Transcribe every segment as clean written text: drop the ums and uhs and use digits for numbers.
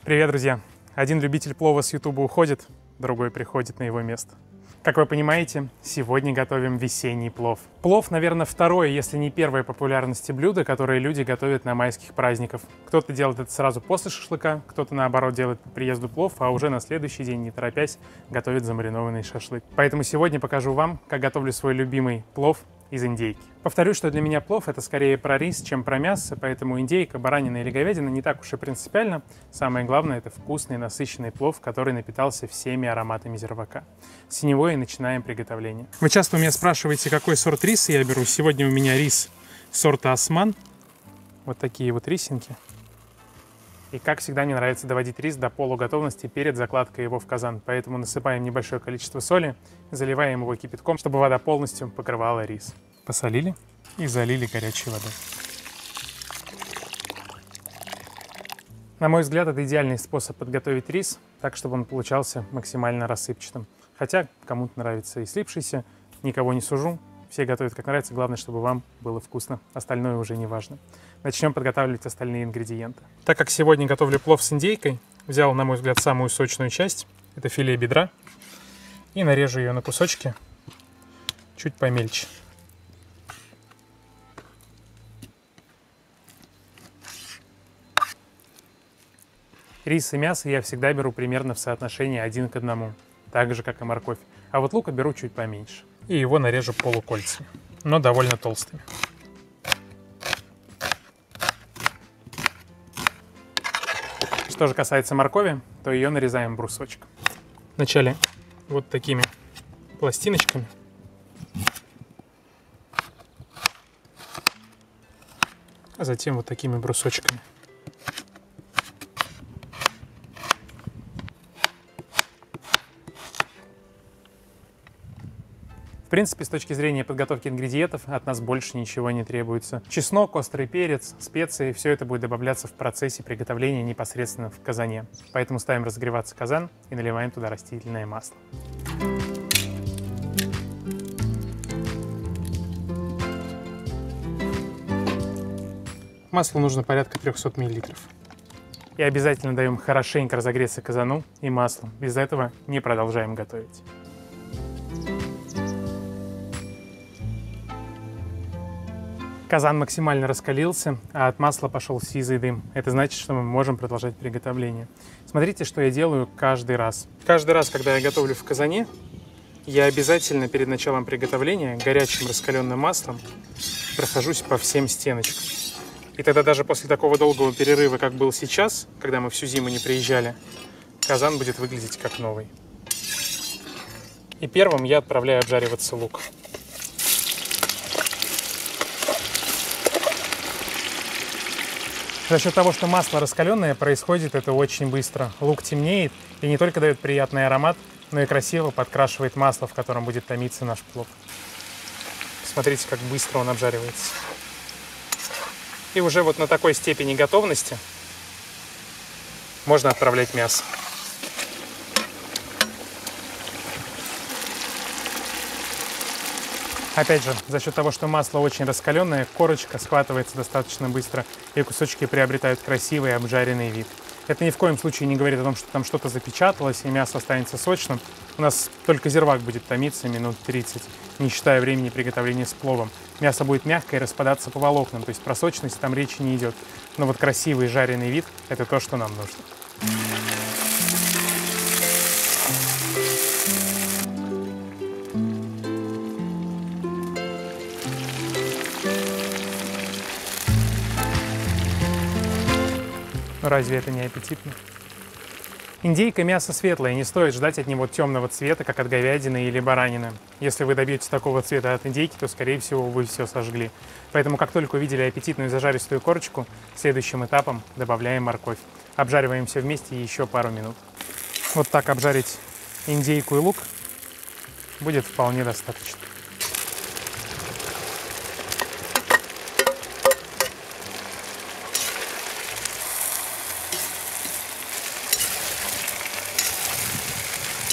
Привет, друзья! Один любитель плова с Ютуба уходит, другой приходит на его место. Как вы понимаете, сегодня готовим весенний плов. Плов, наверное, второе, если не первое популярности блюдо, которое люди готовят на майских праздниках. Кто-то делает это сразу после шашлыка, кто-то, наоборот, делает по приезду плов, а уже на следующий день, не торопясь, готовит замаринованный шашлык. Поэтому сегодня покажу вам, как готовлю свой любимый плов из индейки. Повторюсь, что для меня плов это скорее про рис, чем про мясо, поэтому индейка, баранина или говядина не так уж и принципиально. Самое главное это вкусный, насыщенный плов, который напитался всеми ароматами зирвака. С него и начинаем приготовление. Вы часто у меня спрашиваете, какой сорт риса я беру. Сегодня у меня рис сорта Осман. Вот такие вот рисинки. И как всегда мне нравится доводить рис до полуготовности перед закладкой его в казан. Поэтому насыпаем небольшое количество соли, заливаем его кипятком, чтобы вода полностью покрывала рис. Посолили и залили горячей водой. На мой взгляд, это идеальный способ подготовить рис, так, чтобы он получался максимально рассыпчатым. Хотя кому-то нравится и слипшийся, никого не сужу. Все готовят как нравится, главное, чтобы вам было вкусно. Остальное уже не важно. Начнем подготавливать остальные ингредиенты. Так как сегодня готовлю плов с индейкой, взял, на мой взгляд, самую сочную часть. Это филе бедра. И нарежу ее на кусочки чуть помельче. Рис и мясо я всегда беру примерно в соотношении 1 к 1, так же, как и морковь. А вот лука беру чуть поменьше. И его нарежу полукольцами, но довольно толстыми. Что же касается моркови, то ее нарезаем брусочком. Вначале вот такими пластиночками. А затем вот такими брусочками. В принципе, с точки зрения подготовки ингредиентов от нас больше ничего не требуется. Чеснок, острый перец, специи – все это будет добавляться в процессе приготовления непосредственно в казане. Поэтому ставим разогреваться казан и наливаем туда растительное масло. Маслу нужно порядка 300 мл. И обязательно даем хорошенько разогреться казану и маслу. Без этого не продолжаем готовить. Казан максимально раскалился, а от масла пошел сизый дым. Это значит, что мы можем продолжать приготовление. Смотрите, что я делаю каждый раз. Каждый раз, когда я готовлю в казане, я обязательно перед началом приготовления горячим раскаленным маслом прохожусь по всем стеночкам. И тогда даже после такого долгого перерыва, как был сейчас, когда мы всю зиму не приезжали, казан будет выглядеть как новый. И первым я отправляю обжариваться лук. За счет того, что масло раскаленное, происходит это очень быстро. Лук темнеет и не только дает приятный аромат, но и красиво подкрашивает масло, в котором будет томиться наш плов. Смотрите, как быстро он обжаривается. И уже вот на такой степени готовности можно отправлять мясо. Опять же, за счет того, что масло очень раскаленное, корочка схватывается достаточно быстро, и кусочки приобретают красивый обжаренный вид. Это ни в коем случае не говорит о том, что там что-то запечаталось, и мясо останется сочным. У нас только зирвак будет томиться минут 30, не считая времени приготовления с пловом. Мясо будет мягкое и распадаться по волокнам, то есть про сочность там речи не идет. Но вот красивый жареный вид – это то, что нам нужно. Разве это не аппетитно? Индейка – мясо светлое, не стоит ждать от него темного цвета, как от говядины или баранины. Если вы добьетесь такого цвета от индейки, то, скорее всего, вы все сожгли. Поэтому, как только увидели аппетитную зажаристую корочку, следующим этапом добавляем морковь. Обжариваем все вместе еще пару минут. Вот так обжарить индейку и лук будет вполне достаточно.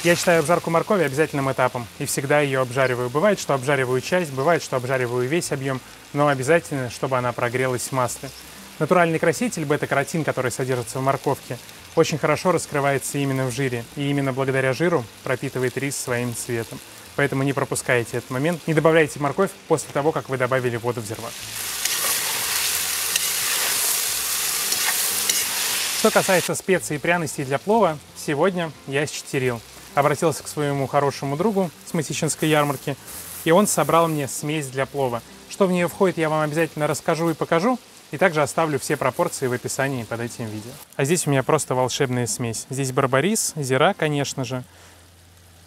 Я считаю обжарку моркови обязательным этапом и всегда ее обжариваю. Бывает, что обжариваю часть, бывает, что обжариваю весь объем, но обязательно, чтобы она прогрелась в масле. Натуральный краситель бета-каротин, который содержится в морковке, очень хорошо раскрывается именно в жире. И именно благодаря жиру пропитывает рис своим цветом. Поэтому не пропускайте этот момент. Не добавляйте морковь после того, как вы добавили воду в зирвак. Что касается специй и пряностей для плова, сегодня я счетверил. Обратился к своему хорошему другу с Мытищинской ярмарки, и он собрал мне смесь для плова. Что в нее входит, я вам обязательно расскажу и покажу, и также оставлю все пропорции в описании под этим видео. А здесь у меня просто волшебная смесь. Здесь барбарис, зира, конечно же,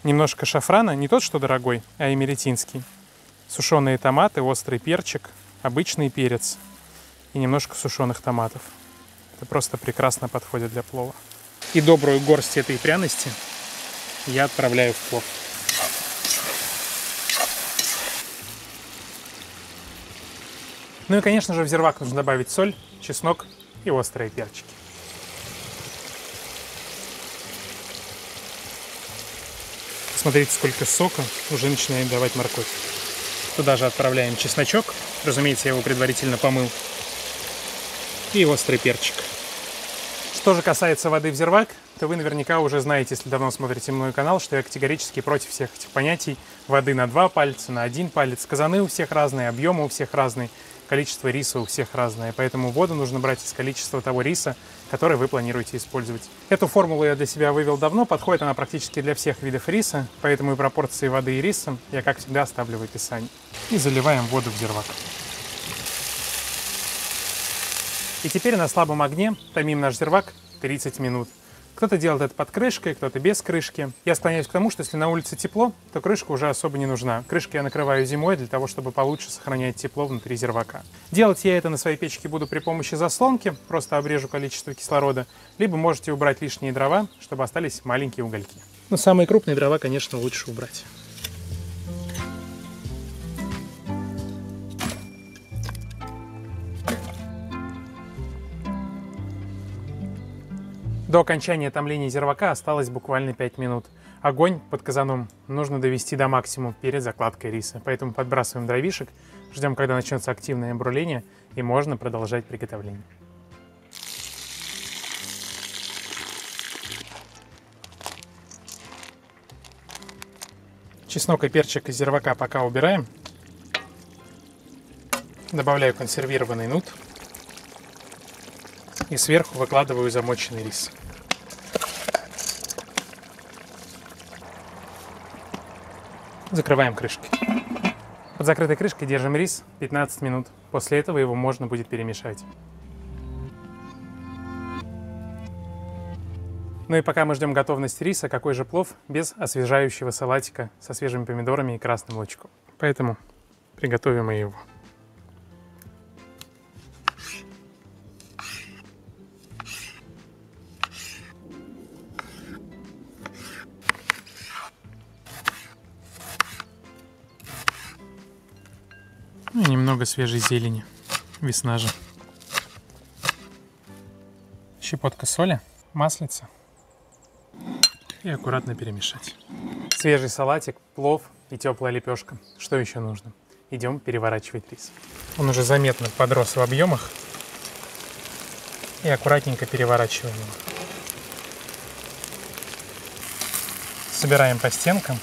немножко шафрана, не тот, что дорогой, а эмеретинский, сушеные томаты, острый перчик, обычный перец и немножко сушеных томатов. Это просто прекрасно подходит для плова. И добрую горсть этой пряности я отправляю в плов. Ну и, конечно же, в зирвак нужно добавить соль, чеснок и острые перчики. Смотрите, сколько сока уже начинает давать морковь. Туда же отправляем чесночок. Разумеется, я его предварительно помыл. И острый перчик. Что же касается воды в зирвак, то вы наверняка уже знаете, если давно смотрите мой канал, что я категорически против всех этих понятий. Воды на 2 пальца, на 1 палец. Казаны у всех разные, объемы у всех разные, количество риса у всех разное. Поэтому воду нужно брать из количества того риса, который вы планируете использовать. Эту формулу я для себя вывел давно, подходит она практически для всех видов риса, поэтому и пропорции воды и риса я, как всегда, оставлю в описании. И заливаем воду в зирвак. И теперь на слабом огне томим наш зирвак 30 минут. Кто-то делает это под крышкой, кто-то без крышки. Я склоняюсь к тому, что если на улице тепло, то крышка уже особо не нужна. Крышку я накрываю зимой для того, чтобы получше сохранять тепло внутри зирвака. Делать я это на своей печке буду при помощи заслонки, просто обрежу количество кислорода, либо можете убрать лишние дрова, чтобы остались маленькие угольки. Но самые крупные дрова, конечно, лучше убрать. До окончания томления зирвака осталось буквально 5 минут. Огонь под казаном нужно довести до максимума перед закладкой риса. Поэтому подбрасываем дровишек, ждем, когда начнется активное бруление, и можно продолжать приготовление. Чеснок и перчик из зирвака пока убираем. Добавляю консервированный нут. И сверху выкладываю замоченный рис. Закрываем крышкой. Под закрытой крышкой держим рис 15 минут. После этого его можно будет перемешать. Ну и пока мы ждем готовности риса, какой же плов без освежающего салатика со свежими помидорами и красным лучком. Поэтому приготовим и его. И немного свежей зелени. Весна же. Щепотка соли, маслица. И аккуратно перемешать. Свежий салатик, плов и теплая лепешка. Что еще нужно? Идем переворачивать рис. Он уже заметно подрос в объемах. И аккуратненько переворачиваем его. Собираем по стенкам.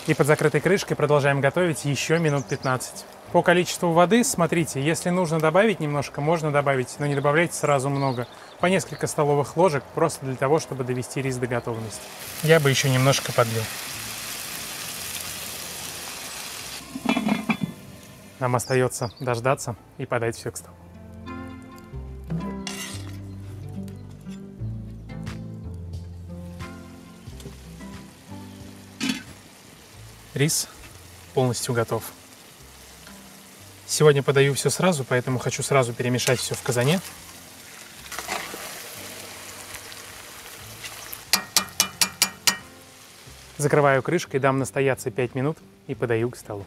И под закрытой крышкой продолжаем готовить еще минут 15. По количеству воды смотрите, если нужно добавить немножко, можно добавить, но не добавляйте сразу много. По несколько столовых ложек, просто для того, чтобы довести рис до готовности. Я бы еще немножко подлил. Нам остается дождаться и подать все к столу. Рис полностью готов. Сегодня подаю все сразу, поэтому хочу сразу перемешать все в казане. Закрываю крышкой, дам настояться 5 минут и подаю к столу.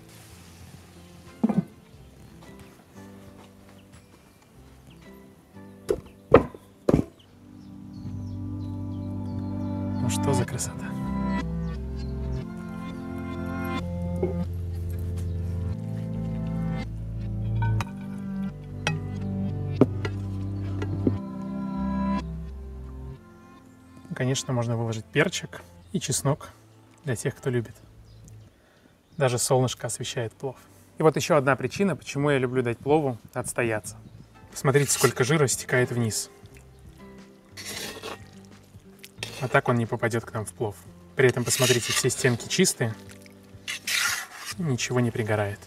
Ну что за красота? конечно, можно выложить перчик и чеснок для тех, кто любит. Даже солнышко освещает плов. И вот еще одна причина, почему я люблю дать плову отстояться. Посмотрите, сколько жира стекает вниз. А так он не попадет к нам в плов. При этом, посмотрите, все стенки чистые, и ничего не пригорает.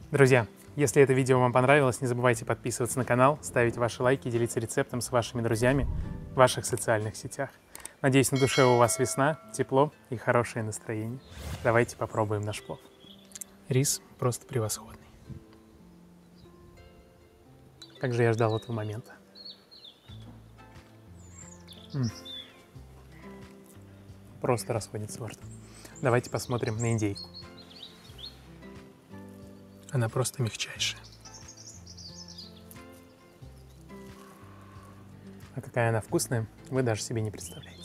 Друзья, если это видео вам понравилось, не забывайте подписываться на канал, ставить ваши лайки, делиться рецептом с вашими друзьями в ваших социальных сетях. Надеюсь, на душе у вас весна, тепло и хорошее настроение. Давайте попробуем наш плов. Рис просто превосходный. Как же я ждал этого момента. Просто расходится во рту. Давайте посмотрим на индейку. Она просто мягчайшая. А какая она вкусная, вы даже себе не представляете.